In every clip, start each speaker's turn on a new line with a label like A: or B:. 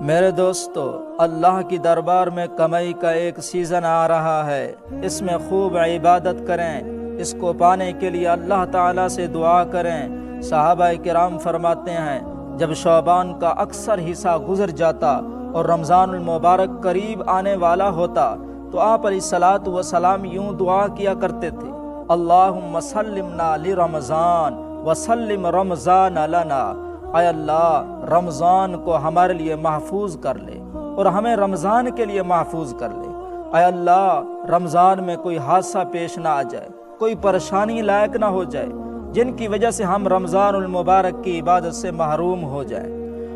A: میرے دوستو، اللہ کی دربار میں کمائی کا ایک سیزن آ رہا ہے۔ اس میں خوب عبادت کریں۔ اس کو پانے کے لیے اللہ تعالیٰ سے دعا کریں۔ صحابہ کرام فرماتے ہیں، جب شعبان کا اکثر حصہ گزر جاتا اور رمضان المبارک قریب آنے والا ہوتا تو آپ علیہ الصلاۃ والسلام یوں دعا کیا کرتے تھے، اللہم سلمنا لرمضان وسلم رمضان لنا۔ اے اللہ، رمضان کو ہمارے لیے محفوظ کر لے اور ہمیں رمضان کے لیے محفوظ کر لے۔ اے اللہ، رمضان میں کوئی حادثہ پیش نہ آ جائے، کوئی پریشانی لائق نہ ہو جائے جن کی وجہ سے ہم رمضان المبارک کی عبادت سے محروم ہو جائیں۔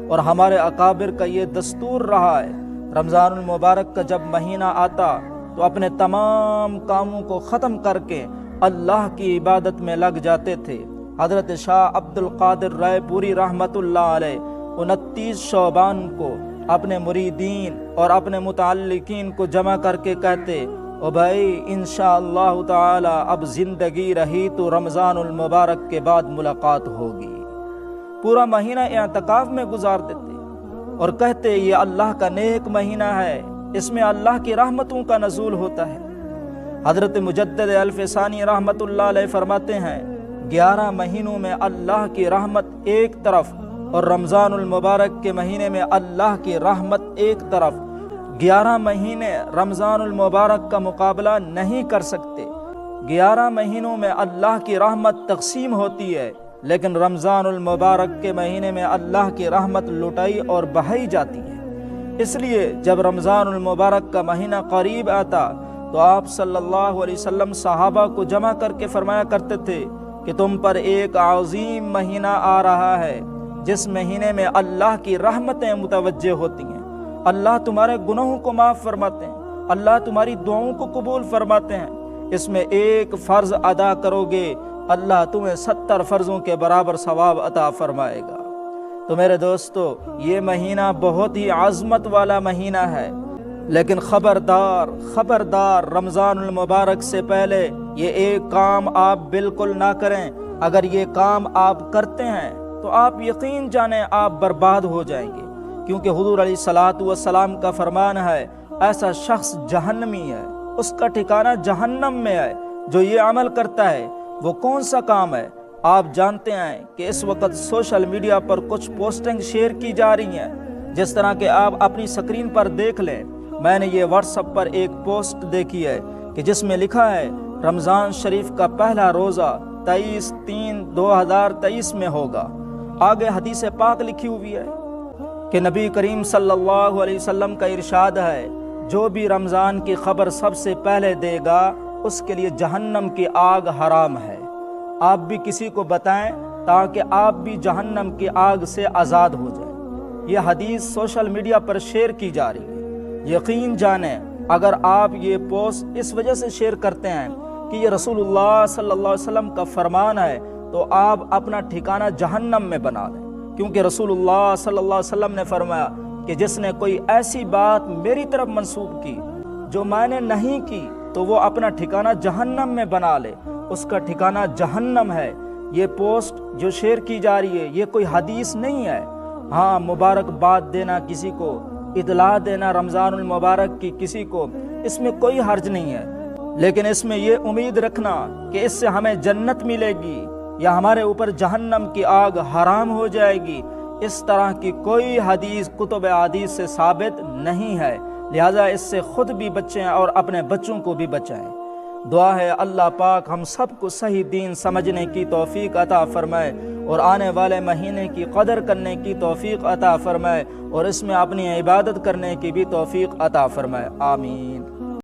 A: اور ہمارے اکابر کا یہ دستور رہا ہے، رمضان المبارک کا جب مہینہ آتا تو اپنے تمام کاموں کو ختم کر کے اللہ کی عبادت میں لگ جاتے تھے۔ حضرت شاہ عبد القادر رائے پوری رحمۃ اللہ علیہ 29 شعبان کو اپنے مریدین اور اپنے متعلقین کو جمع کر کے کہتے، او بھائی، انشاءاللہ تعالی اب زندگی رہی تو رمضان المبارک کے بعد ملاقات ہوگی۔ پورا مہینہ اعتکاف میں گزار دیتے اور کہتے، یہ اللہ کا نیک مہینہ ہے، اس میں اللہ کی رحمتوں کا نزول ہوتا ہے۔ حضرت مجدد الف ثانی رحمۃ اللہ علیہ فرماتے ہیں، 11 مہینوں میں اللہ کی رحمت ایک طرف اور رمضان المبارک کے مہینے میں اللہ کی رحمت ایک طرف۔ 11 مہینے رمضان المبارک کا مقابلہ نہیں کر سکتے۔ 11 مہینوں میں اللہ کی رحمت تقسیم ہوتی ہے، لیکن رمضان المبارک کے مہینے میں اللہ کی رحمت لٹائی اور بہائی جاتی ہے۔ اس لیے جب رمضان المبارک کا مہینہ قریب آتا تو آپ صلی اللہ علیہ وسلم صحابہ کو جمع کر کے فرمایا کرتے تھے کہ تم پر ایک عظیم مہینہ آ رہا ہے جس مہینے میں اللہ کی رحمتیں متوجہ ہوتی ہیں، اللہ تمہارے گناہوں کو معاف فرماتے ہیں، اللہ تمہاری دعاؤں کو قبول فرماتے ہیں۔ اس میں ایک فرض ادا کرو گے، اللہ تمہیں 70 فرضوں کے برابر ثواب عطا فرمائے گا۔ تو میرے دوستو، یہ مہینہ بہت ہی عظمت والا مہینہ ہے، لیکن خبردار خبردار، رمضان المبارک سے پہلے یہ ایک کام آپ بالکل نہ کریں۔ اگر یہ کام آپ کرتے ہیں تو آپ یقین جانیں آپ برباد ہو جائیں گے، کیونکہ حضور علیہ الصلاۃ والسلام کا فرمان ہے، ایسا شخص جہنمی ہے، اس کا ٹھکانہ جہنم میں ہے جو یہ عمل کرتا ہے۔ وہ کون سا کام ہے؟ آپ جانتے ہیں کہ اس وقت سوشل میڈیا پر کچھ پوسٹنگ شیئر کی جا رہی ہیں، جس طرح کہ آپ اپنی سکرین پر دیکھ لیں۔ میں نے یہ واٹس ایپ پر ایک پوسٹ دیکھی ہے کہ جس میں لکھا ہے، رمضان شریف کا پہلا روزہ 23/3/2023 میں ہوگا۔ آگے حدیث پاک لکھی ہوئی ہے کہ نبی کریم صلی اللہ علیہ وسلم کا ارشاد ہے، جو بھی رمضان کی خبر سب سے پہلے دے گا اس کے لیے جہنم کی آگ حرام ہے۔ آپ بھی کسی کو بتائیں تاکہ آپ بھی جہنم کی آگ سے آزاد ہو جائیں۔ یہ حدیث سوشل میڈیا پر شیئر کی جا رہی ہے۔ یقین جانیں، اگر آپ یہ پوسٹ اس وجہ سے شیئر کرتے ہیں کہ یہ رسول اللہ صلی اللہ علیہ وسلم کا فرمان ہے تو آپ اپنا ٹھکانہ جہنم میں بنا لیں، کیونکہ رسول اللہ صلی اللہ علیہ وسلم نے فرمایا کہ جس نے کوئی ایسی بات میری طرف منسوب کی جو میں نے نہیں کی تو وہ اپنا ٹھکانہ جہنم میں بنا لے، اس کا ٹھکانہ جہنم ہے۔ یہ پوسٹ جو شیئر کی جا رہی ہے یہ کوئی حدیث نہیں ہے۔ ہاں، مبارکباد دینا، کسی کو اطلاع دینا رمضان المبارک کی کسی کو، اس میں کوئی حرج نہیں ہے، لیکن اس میں یہ امید رکھنا کہ اس سے ہمیں جنت ملے گی یا ہمارے اوپر جہنم کی آگ حرام ہو جائے گی، اس طرح کی کوئی حدیث کتب حدیث سے ثابت نہیں ہے۔ لہذا اس سے خود بھی بچیں اور اپنے بچوں کو بھی بچائیں۔ دعا ہے اللہ پاک ہم سب کو صحیح دین سمجھنے کی توفیق عطا فرمائے اور آنے والے مہینے کی قدر کرنے کی توفیق عطا فرمائے اور اس میں اپنی عبادت کرنے کی بھی توفیق عطا فرمائے۔ آمین۔